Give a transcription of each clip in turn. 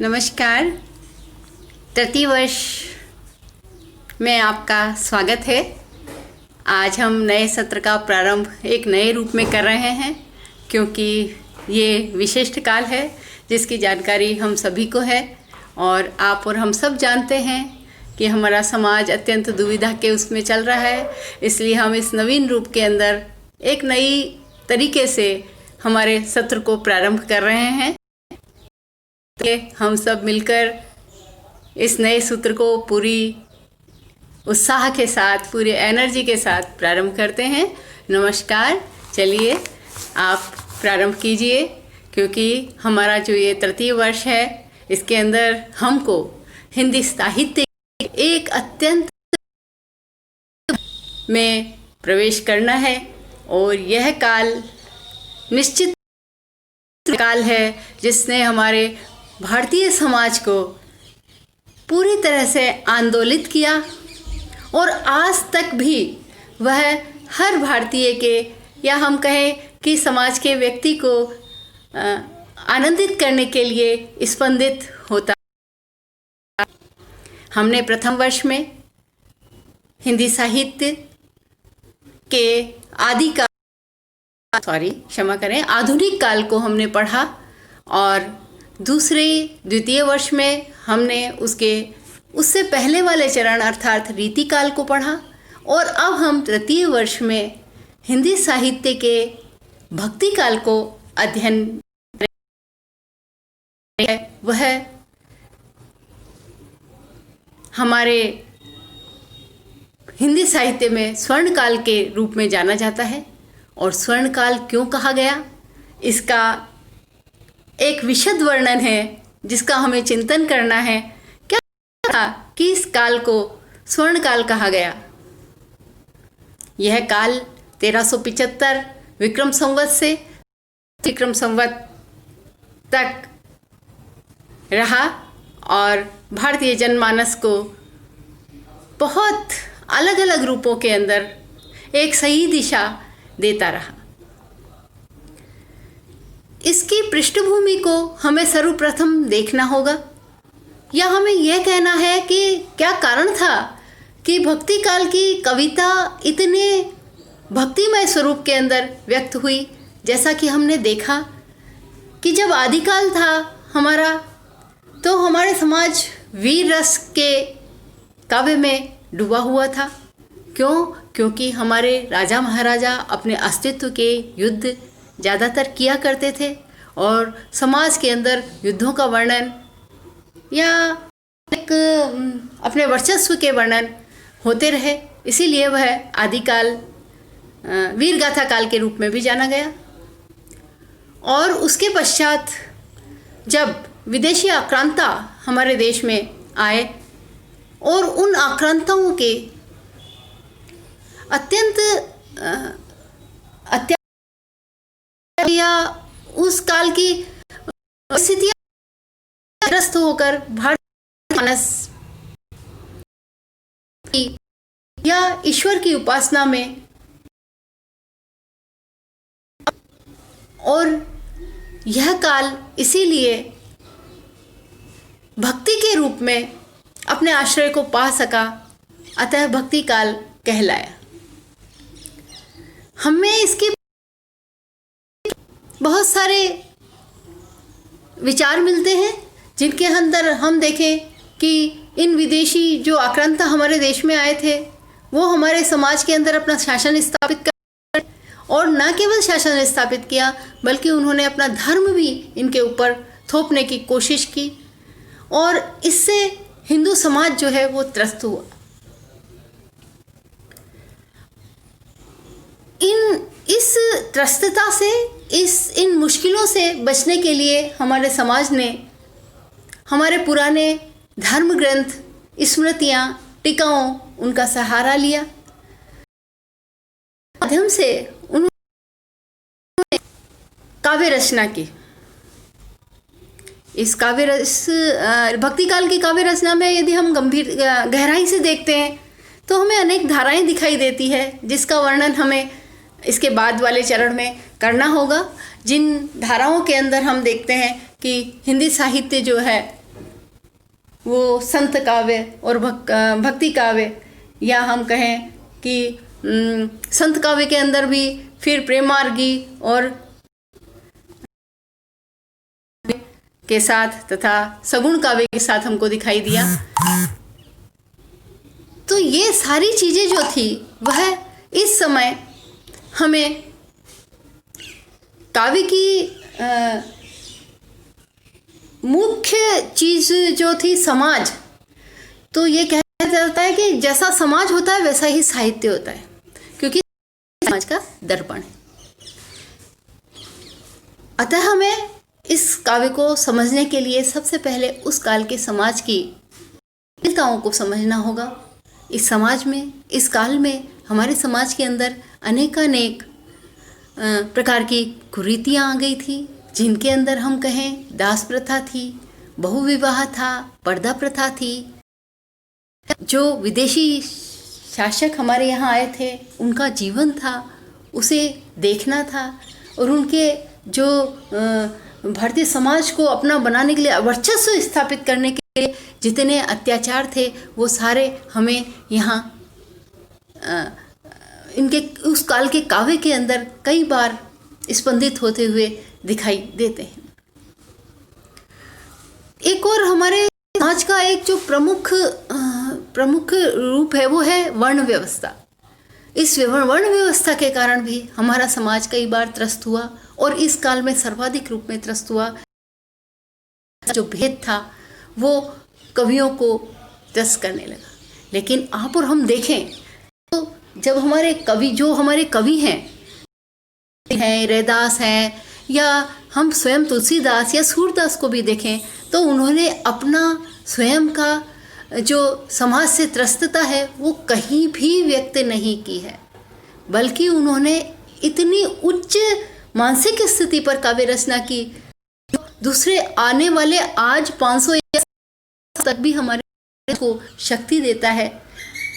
नमस्कार। तृतीय वर्ष में आपका स्वागत है। आज हम नए सत्र का प्रारंभ एक नए रूप में कर रहे हैं, क्योंकि ये विशिष्ट काल है जिसकी जानकारी हम सभी को है और आप और हम सब जानते हैं कि हमारा समाज अत्यंत दुविधा के उसमें चल रहा है। इसलिए हम इस नवीन रूप के अंदर एक नई तरीके से हमारे सत्र को प्रारंभ कर रहे हैं। हम सब मिलकर इस नए सूत्र को पूरी उत्साह के साथ, पूरी एनर्जी के साथ प्रारंभ करते हैं। नमस्कार। चलिए आप प्रारंभ कीजिए, क्योंकि हमारा जो ये तृतीय वर्ष है इसके अंदर हमको हिंदी साहित्य एक अत्यंत में प्रवेश करना है और यह काल निश्चित काल है जिसने हमारे भारतीय समाज को पूरी तरह से आंदोलित किया और आज तक भी वह हर भारतीय के, या हम कहें कि समाज के व्यक्ति को आनंदित करने के लिए स्पंदित होता। हमने प्रथम वर्ष में हिंदी साहित्य के आधुनिक काल को हमने पढ़ा और द्वितीय वर्ष में हमने उससे पहले वाले चरण अर्थात रीति काल को पढ़ा और अब हम तृतीय वर्ष में हिंदी साहित्य के भक्ति काल को अध्ययन करेंगे। वह हमारे हिंदी साहित्य में स्वर्ण काल के रूप में जाना जाता है। और स्वर्ण काल क्यों कहा गया, इसका एक विशद वर्णन है जिसका हमें चिंतन करना है। क्या था कि इस काल को स्वर्ण काल कहा गया? यह काल 1375 विक्रम संवत से विक्रम संवत तक रहा और भारतीय जनमानस को बहुत अलग अलग रूपों के अंदर एक सही दिशा देता रहा। इसकी पृष्ठभूमि को हमें सर्वप्रथम देखना होगा, या हमें यह कहना है कि क्या कारण था कि भक्ति काल की कविता इतने भक्तिमय स्वरूप के अंदर व्यक्त हुई। जैसा कि हमने देखा कि जब आदिकाल था हमारा, तो हमारे समाज वीर रस के काव्य में डूबा हुआ था। क्यों? क्योंकि हमारे राजा महाराजा अपने अस्तित्व के युद्ध ज़्यादातर किया करते थे और समाज के अंदर युद्धों का वर्णन या एक अपने वर्चस्व के वर्णन होते रहे। इसीलिए वह आदिकाल वीर गाथा काल के रूप में भी जाना गया। और उसके पश्चात जब विदेशी आक्रांता हमारे देश में आए और उन आक्रांताओं के या उस काल की स्थितियां ग्रस्त होकर भारतीय मानस या ईश्वर की उपासना में, और यह काल इसीलिए भक्ति के रूप में अपने आश्रय को पा सका, अतः भक्ति काल कहलाया। हमें इसकी बहुत सारे विचार मिलते हैं जिनके अंदर हम देखें कि इन विदेशी जो आक्रांता हमारे देश में आए थे वो हमारे समाज के अंदर अपना शासन स्थापित कर, और न केवल शासन स्थापित किया बल्कि उन्होंने अपना धर्म भी इनके ऊपर थोपने की कोशिश की और इससे हिंदू समाज जो है वो त्रस्त हुआ। इस त्रस्तता से, इन मुश्किलों से बचने के लिए हमारे समाज ने हमारे पुराने धर्म ग्रंथ, स्मृतियाँ, टीकाओं, उनका सहारा लिया। माध्यम से उन्होंने काव्य रचना की। इस भक्ति काल की काव्य रचना में यदि हम गहराई से देखते हैं तो हमें अनेक धाराएं दिखाई देती है, जिसका वर्णन हमें इसके बाद वाले चरण में करना होगा। जिन धाराओं के अंदर हम देखते हैं कि हिंदी साहित्य जो है वो संत काव्य और भक्ति काव्य, या हम कहें कि संत काव्य के अंदर भी फिर प्रेमार्गी और के साथ तथा सगुण काव्य के साथ हमको दिखाई दिया। तो ये सारी चीजें जो थी वह इस समय हमें काव्य की मुख्य चीज जो थी समाज, तो ये कहा जाता है कि जैसा समाज होता है वैसा ही साहित्य होता है, क्योंकि समाज का दर्पण है। अतः हमें इस काव्य को समझने के लिए सबसे पहले उस काल के समाज की जटिलताओं को समझना होगा। इस समाज में, इस काल में हमारे समाज के अंदर अनेकानेक प्रकार की कुरीतियाँ आ गई थी, जिनके अंदर हम कहें दास प्रथा थी, बहुविवाह था, पर्दा प्रथा थी। जो विदेशी शासक हमारे यहाँ आए थे उनका जीवन था, उसे देखना था, और उनके जो भारतीय समाज को अपना बनाने के लिए, वर्चस्व स्थापित करने के लिए जितने अत्याचार थे वो सारे हमें यहाँ इनके उस काल के काव्य के अंदर कई बार स्पंदित होते हुए दिखाई देते हैं। एक और हमारे समाज का एक जो प्रमुख रूप है वो है वर्ण व्यवस्था। इस वर्ण व्यवस्था के कारण भी हमारा समाज कई बार त्रस्त हुआ, और इस काल में सर्वाधिक रूप में त्रस्त हुआ। जो भेद था वो कवियों को त्रस्त करने लगा। लेकिन आप और हम देखें तो जब हमारे कवि हैं, रैदास हैं, या हम स्वयं तुलसीदास या सूरदास को भी देखें, तो उन्होंने अपना स्वयं का जो समाज से त्रस्तता है वो कहीं भी व्यक्त नहीं की है, बल्कि उन्होंने इतनी उच्च मानसिक स्थिति पर काव्य रचना की, दूसरे आने वाले आज 500 तक भी हमारे को शक्ति देता है।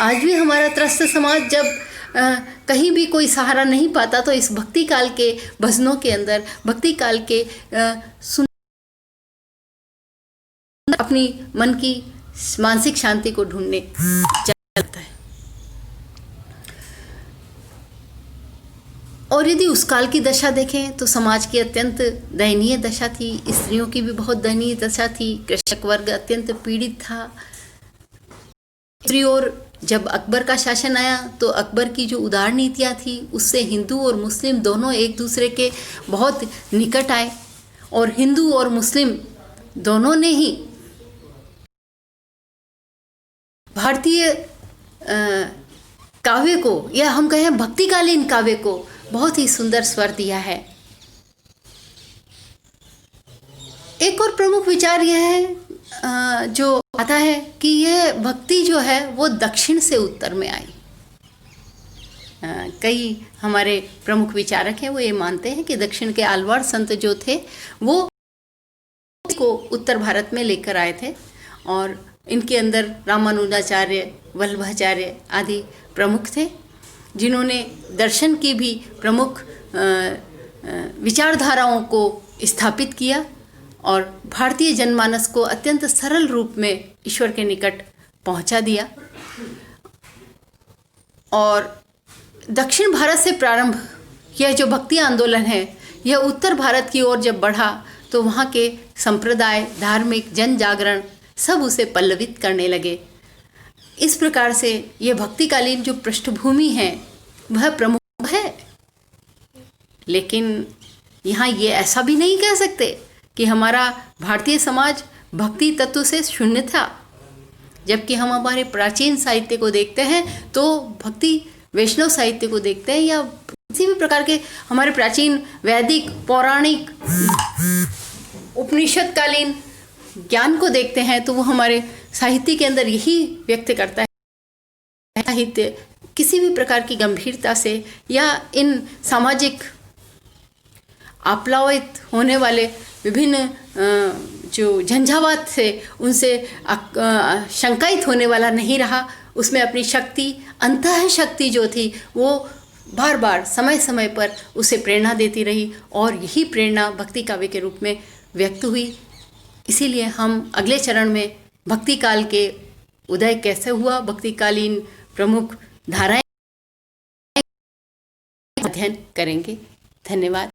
आज भी हमारा त्रस्त समाज जब कहीं भी कोई सहारा नहीं पाता, तो इस भक्ति काल के भजनों के अंदर, भक्ति काल के सुन अपनी मन की मानसिक शांति को ढूंढने जाता है। और यदि उस काल की दशा देखें तो समाज की अत्यंत दयनीय दशा थी, स्त्रियों की भी बहुत दयनीय दशा थी, कृषक वर्ग अत्यंत पीड़ित था। दूसरी ओर जब अकबर का शासन आया तो अकबर की जो उदार नीतियाँ थी उससे हिंदू और मुस्लिम दोनों एक दूसरे के बहुत निकट आए, और हिंदू और मुस्लिम दोनों ने ही भारतीय काव्य को, या हम कहें भक्तिकालीन काव्य को, बहुत ही सुंदर स्वर दिया है। एक और प्रमुख विचार यह है जो आता है कि यह भक्ति जो है वो दक्षिण से उत्तर में आई। कई हमारे प्रमुख विचारक हैं वो ये मानते हैं कि दक्षिण के आलवार संत जो थे वो को उत्तर भारत में लेकर आए थे, और इनके अंदर रामानुजाचार्य, वल्लभाचार्य आदि प्रमुख थे, जिन्होंने दर्शन की भी प्रमुख विचारधाराओं को स्थापित किया और भारतीय जनमानस को अत्यंत सरल रूप में ईश्वर के निकट पहुंचा दिया। और दक्षिण भारत से प्रारंभ यह जो भक्ति आंदोलन है यह उत्तर भारत की ओर जब बढ़ा तो वहाँ के संप्रदाय, धार्मिक, जन जागरण सब उसे पल्लवित करने लगे। इस प्रकार से ये भक्तिकालीन जो पृष्ठभूमि है वह प्रमुख है। लेकिन यहाँ ये ऐसा भी नहीं कह सकते कि हमारा भारतीय समाज भक्ति तत्व से शून्य था, जबकि हम हमारे प्राचीन साहित्य को देखते हैं तो भक्ति वैष्णव साहित्य को देखते हैं, या किसी भी प्रकार के हमारे प्राचीन वैदिक, पौराणिक, उपनिषद कालीन ज्ञान को देखते हैं तो वो हमारे साहित्य के अंदर यही व्यक्त करता है। साहित्य किसी भी प्रकार की गंभीरता से या इन सामाजिक आप्लावित होने वाले विभिन्न जो झंझावात थे उनसे शंकायित होने वाला नहीं रहा। उसमें अपनी शक्ति, अंतः शक्ति जो थी वो बार बार समय समय पर उसे प्रेरणा देती रही, और यही प्रेरणा भक्ति काव्य के रूप में व्यक्त हुई। इसीलिए हम अगले चरण में भक्ति काल के उदय कैसे हुआ, भक्तिकालीन प्रमुख धाराएं अध्ययन करेंगे। धन्यवाद।